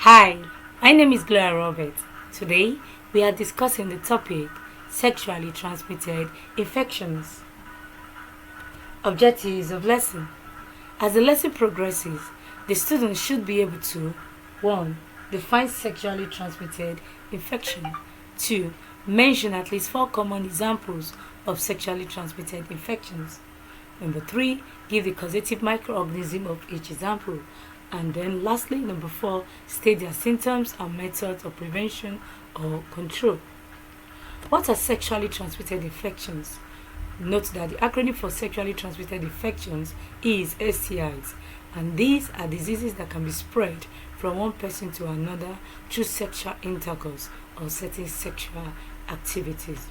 Hi, my name is Gloria Roberts. Today, we are discussing the topic sexually transmitted infections. Objectives of lesson. As the lesson progresses, the students should be able to 1. Define sexually transmitted infection. 2. Mention at least 4 common examples of sexually transmitted infections. Number 3. Give the causative microorganism of each example. And then lastly, number 4, state their symptoms and methods of prevention or control. What are sexually transmitted infections? Note that the acronym for sexually transmitted infections is STIs, and these are diseases that can be spread from one person to another through sexual intercourse or certain sexual activities.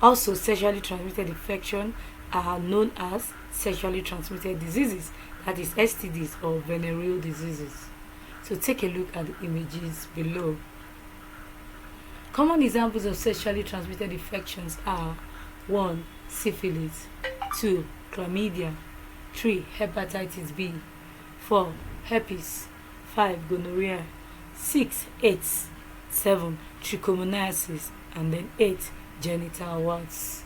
Also, sexually transmitted infections are known as sexually transmitted diseases, that is STDs or venereal diseases. So take a look at the images below. Common examples of sexually transmitted infections are 1. Syphilis, 2. Chlamydia, 3. Hepatitis B, 4. Herpes, 5. Gonorrhea, 6. AIDS, 7. Trichomoniasis, and then 8. Genital warts.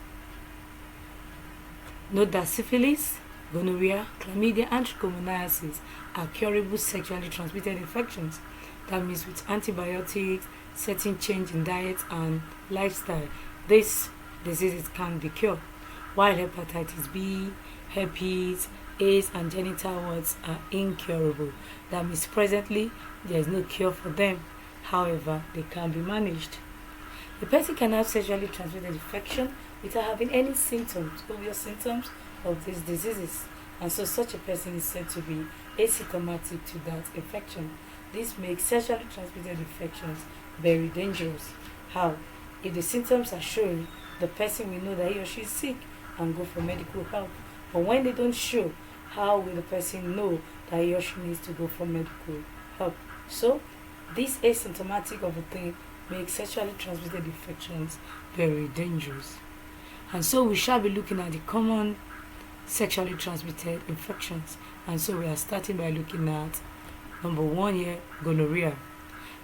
Note that syphilis, gonorrhea, chlamydia, and trichomoniasis are curable sexually transmitted infections. That means with antibiotics, certain change in diet and lifestyle, these diseases can be cured. While hepatitis B, herpes, AIDS, and genital warts are incurable. That means presently there is no cure for them. However, they can be managed. The person can have sexually transmitted infection without having any symptoms, obvious symptoms of these diseases, and so such a person is said to be asymptomatic to that infection. This makes sexually transmitted infections very dangerous. How? If the symptoms are showing, the person will know that he or she is sick and go for medical help. But when they don't show, how will the person know that he or she needs to go for medical help? So, this asymptomatic of a thing makes sexually transmitted infections very dangerous. And so we shall be looking at the common sexually transmitted infections. And so we are starting by looking at number 1 here, gonorrhea.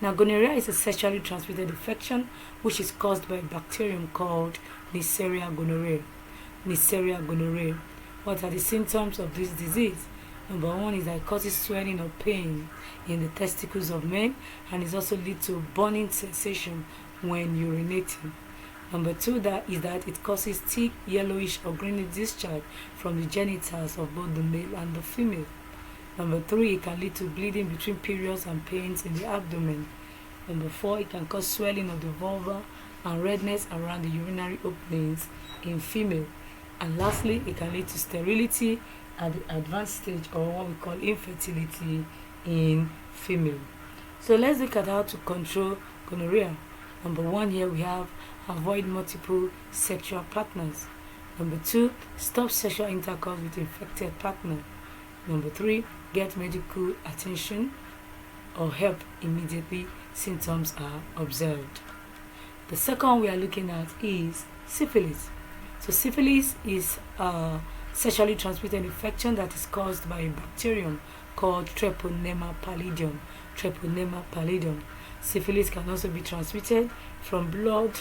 Now, gonorrhea is a sexually transmitted infection which is caused by a bacterium called Neisseria gonorrhoeae. Neisseria gonorrhoeae. What are the symptoms of this disease? Number 1 is that it causes swelling or pain in the testicles of men, and it also leads to burning sensation when urinating. Number 2 is that it causes thick, yellowish or greenish discharge from the genitals of both the male and the female. Number 3, it can lead to bleeding between periods and pains in the abdomen. Number 4, it can cause swelling of the vulva and redness around the urinary openings in female. And lastly, it can lead to sterility at the advanced stage, or what we call infertility, in female. So let's look at how to control gonorrhea. Number 1 here we have avoid multiple sexual partners. Number 2, stop sexual intercourse with infected partner. Number 3, get medical attention or help immediately symptoms are observed. The second we are looking at is syphilis. So syphilis is a sexually transmitted infection that is caused by a bacterium called Treponema pallidum. Treponema pallidum. Syphilis can also be transmitted from blood,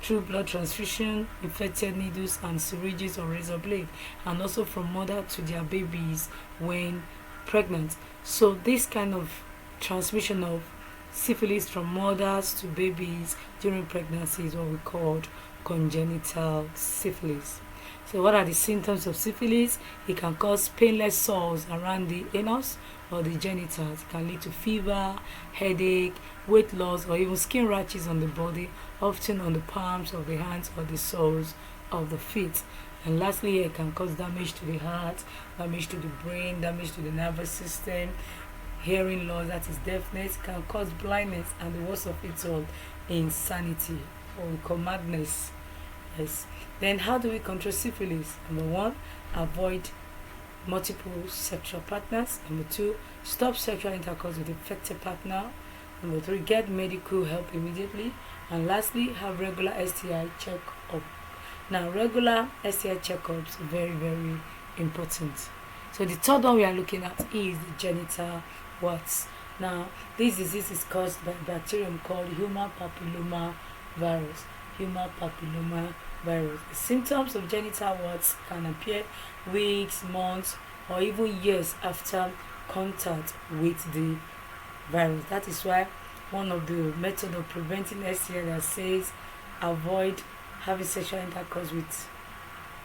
through blood transfusion, infected needles and syringes or razor blade, and also from mother to their babies when pregnant. So this kind of transmission of syphilis from mothers to babies during pregnancy is what we call congenital syphilis. So what are the symptoms of syphilis? It can cause painless sores around the anus or the genitals. It can lead to fever, headache, weight loss, or even skin rashes on the body, often on the palms of the hands or the soles of the feet. And lastly, it can cause damage to the heart, damage to the brain, damage to the nervous system, hearing loss, that is deafness, can cause blindness, and the worst of it all, insanity, or we call madness. Yes. Then how do we control syphilis? Number 1, avoid multiple sexual partners. Number 2, stop sexual intercourse with infected partner. Number 3, get medical help immediately. And lastly, have regular STI check-up. Now, regular STI checkups are very, very important. So the third one we are looking at is the genital warts. Now, this disease is caused by a bacterium called human papilloma virus. Human papilloma virus. The symptoms of genital warts can appear weeks, months, or even years after contact with the virus. That is why one of the methods of preventing STI that says avoid having sexual intercourse with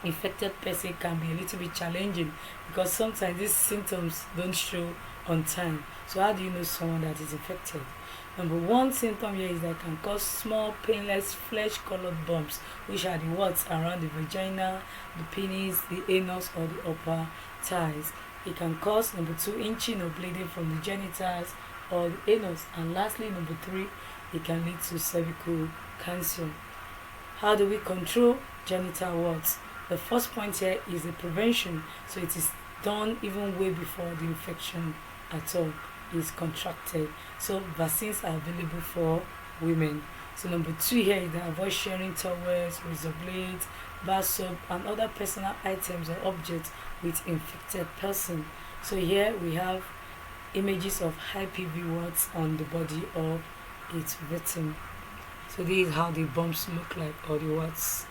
infected person can be a little bit challenging, because sometimes these symptoms don't show on time. So how do you know someone that is infected? Number one symptom here is that it can cause small painless flesh colored bumps, which are the warts around the vagina, the penis, the anus, or the upper thighs. It can cause, number two, itching or bleeding from the genitals or the anus. And lastly, number three, it can lead to cervical cancer. How do we control genital warts? The first point here is the prevention. So it is done even way before the infection at all is contracted. So vaccines are available for women. So number two here is that avoid sharing towels, razor blades, bar soap, and other personal items or objects with infected person. So here we have images of HPV warts on the body of its victim. So this is how the bumps look like, or the warts.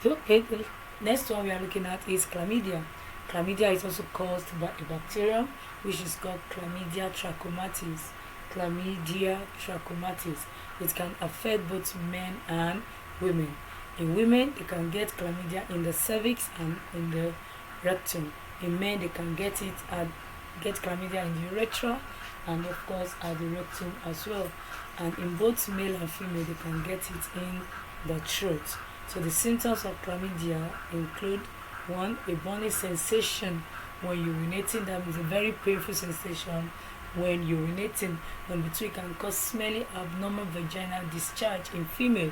Okay, the next one we are looking at is chlamydia. Chlamydia is also caused by a bacterium which is called Chlamydia trachomatis. Chlamydia trachomatis. It can affect both men and women. In women, they can get chlamydia in the cervix and in the rectum. In men, they can get chlamydia in the urethra and of course at the rectum as well. And in both male and female, they can get it in the throat. So the symptoms of chlamydia include: one, a burning sensation when urinating. That means a very painful sensation when urinating. Number two, it can cause smelly abnormal vaginal discharge in female.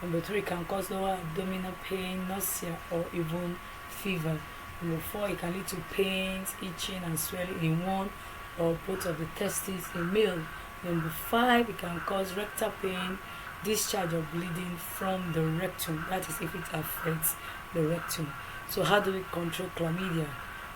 Number three, it can cause lower abdominal pain, nausea, or even fever. Number four, it can lead to pains, itching, and swelling in one or both of the testes in male. Number five, it can cause rectal pain, discharge or bleeding from the rectum. That is if it affects the rectum. So how do we control chlamydia?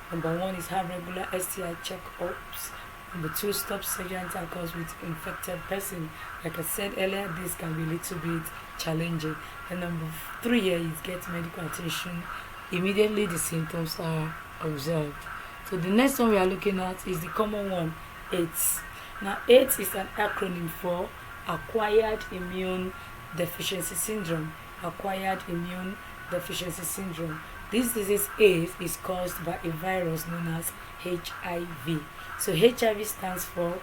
Number one is have regular STI checkups. Number two, stop sexual intercourse with infected person. Like I said earlier, this can be a little bit challenging. And number three here is get medical attention immediately the symptoms are observed. So the next one we are looking at is the common one, AIDS. Now, AIDS is an acronym for Acquired Immune Deficiency Syndrome. Acquired Immune Deficiency Syndrome. This disease AIDS is caused by a virus known as HIV. So HIV stands for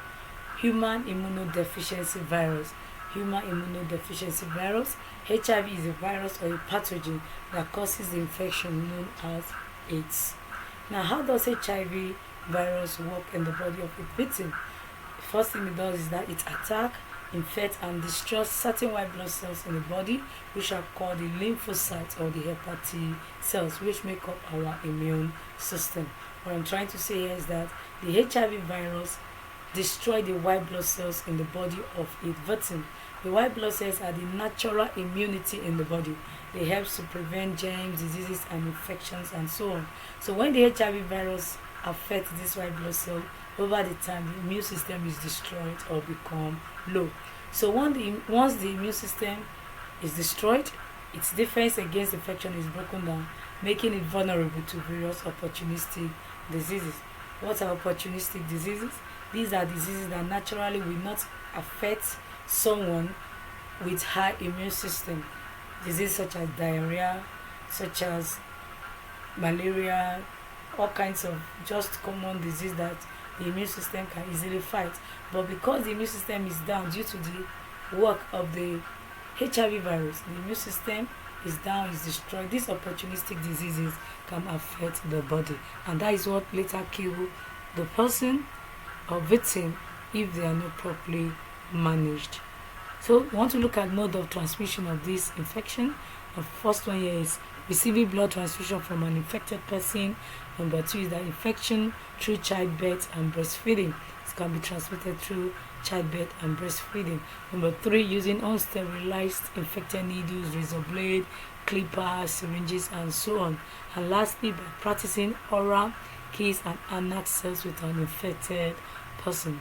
Human Immunodeficiency Virus. Human Immunodeficiency Virus. HIV is a virus or a pathogen that causes the infection known as AIDS. Now, how does HIV virus work in the body of a victim? The first thing it does is that it attacks, infects, and destroys certain white blood cells in the body, which are called the lymphocytes or the helper T cells, which make up our immune system. What I'm trying to say here is that the HIV virus destroys the white blood cells in the body of a victim. The white blood cells are the natural immunity in the body. They help to prevent germs, diseases, and infections, and so on. So when the HIV virus affects this white blood cell, over the time the immune system is destroyed or become low. So once the immune system is destroyed, its defense against infection is broken down, making it vulnerable to various opportunistic diseases. What are opportunistic diseases? These are diseases that naturally will not affect someone with high immune system. Diseases such as diarrhea, such as malaria, all kinds of just common disease that the immune system can easily fight. But because the immune system is down due to the work of the HIV virus, the immune system is down, is destroyed. These opportunistic diseases can affect the body, and that is what later kill the person or victim if they are not properly managed. So we want to look at mode of transmission of this infection. The first one here is receiving blood transfusion from an infected person. Number two is that infection through childbirth and breastfeeding. This can be transmitted through childbirth and breastfeeding. Number three, using unsterilized infected needles, razor blade, clippers, syringes, and so on. And lastly, by practicing oral kiss and anal sex with an infected person.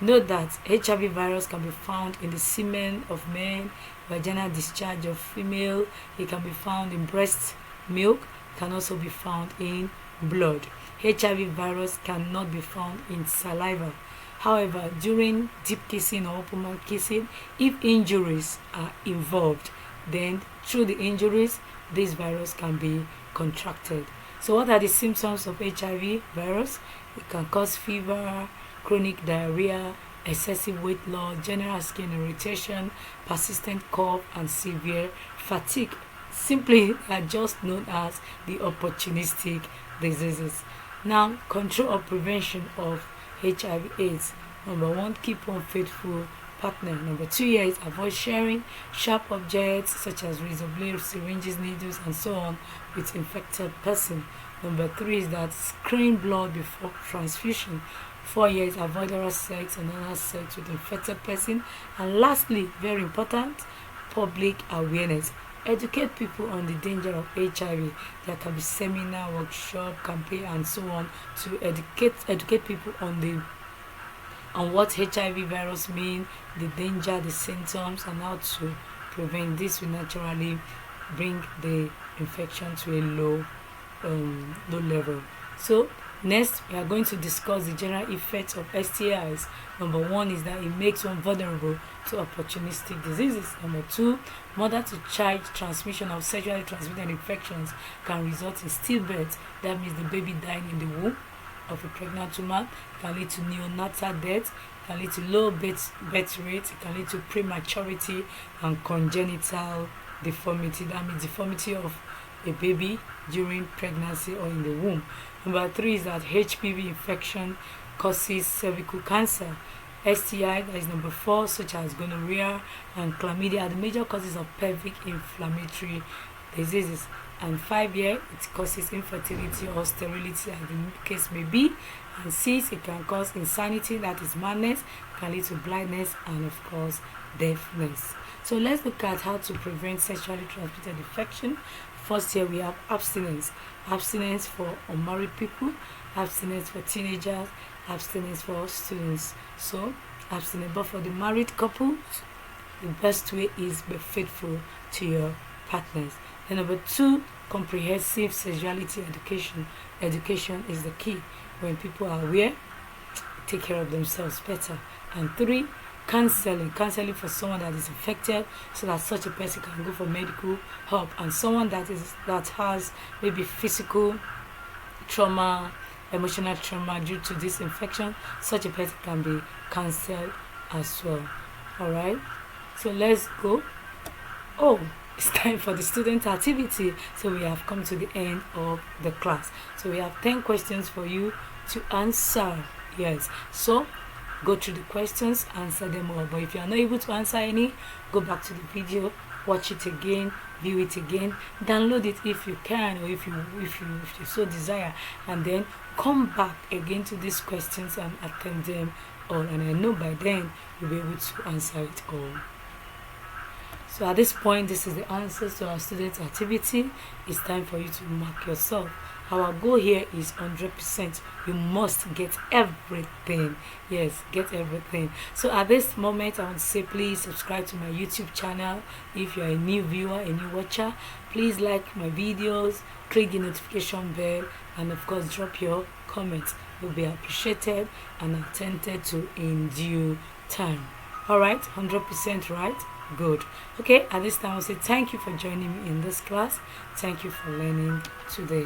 Note that HIV virus can be found in the semen of men, vaginal discharge of female, it can be found in breast milk, can also be found in blood. HIV virus cannot be found in saliva. However, during deep kissing or open mouth kissing, if injuries are involved, then through the injuries, this virus can be contracted. So what are the symptoms of HIV virus? It can cause fever, chronic diarrhea, excessive weight loss, general skin irritation, persistent cough, and severe fatigue. Simply are just known as the opportunistic diseases. Now, control or prevention of HIV/AIDS. Number 1, keep one faithful partner. Number 2 is avoid sharing sharp objects such as razor blades, syringes, needles, and so on with infected person. Number 3 is that screen blood before transfusion. 4 is avoid oral sex and anal sex with infected person. And lastly, very important, public awareness. Educate people on the danger of HIV. There can be seminar, workshop, campaign, and so on to educate people on what HIV virus means, the danger, the symptoms, and how to prevent. This will naturally bring the infection to a low level. So next, we are going to discuss the general effects of STIs. Number 1 is that it makes one vulnerable to opportunistic diseases. Number 2, mother-to-child transmission of sexually transmitted infections can result in stillbirth. That means the baby dying in the womb of a pregnant woman. It can lead to neonatal death. It can lead to low birth rate. It can lead to prematurity and congenital deformity. That means deformity of a baby during pregnancy or in the womb. Number 3 is that HPV infection causes cervical cancer. STI, that is number 4, such as gonorrhea and chlamydia, are the major causes of pelvic inflammatory diseases. And 5 it causes infertility or sterility, as the case may be. And 6, it can cause insanity, that is madness, can lead to blindness, and of course deafness. So let's look at how to prevent sexually transmitted infection. First, here we have abstinence. Abstinence for unmarried people, abstinence for teenagers, abstinence for students. So abstinence, but for the married couples, the best way is be faithful to your partners. And number 2, comprehensive sexuality education. Education is the key. When people are aware, take care of themselves better. And 3, counseling for someone that is infected, so that such a person can go for medical help. And someone that has maybe physical trauma, emotional trauma due to this infection, such a person can be counseled as well. All right, so let's go. Oh, it's time for the student activity. So we have come to the end of the class. So we have 10 questions for you to answer. Yes, so go through the questions, answer them all. But if you are not able to answer any, go back to the video, watch it again, view it again, download it if you can, or if you so desire, and then come back again to these questions and attempt them all. And I know by then you'll be able to answer it all. So at this point, this is the answers to our student activity. It's time for you to mark yourself. Our goal here is 100%. You must get everything. Yes, get everything. So at this moment, I want to say please subscribe to my YouTube channel. If you're a new viewer, a new watcher, please like my videos, click the notification bell, and of course drop your comments. You'll be appreciated and attended to in due time. Alright, 100% right? Good. Okay, at this time I'll say thank you for joining me in this class. Thank you for learning today.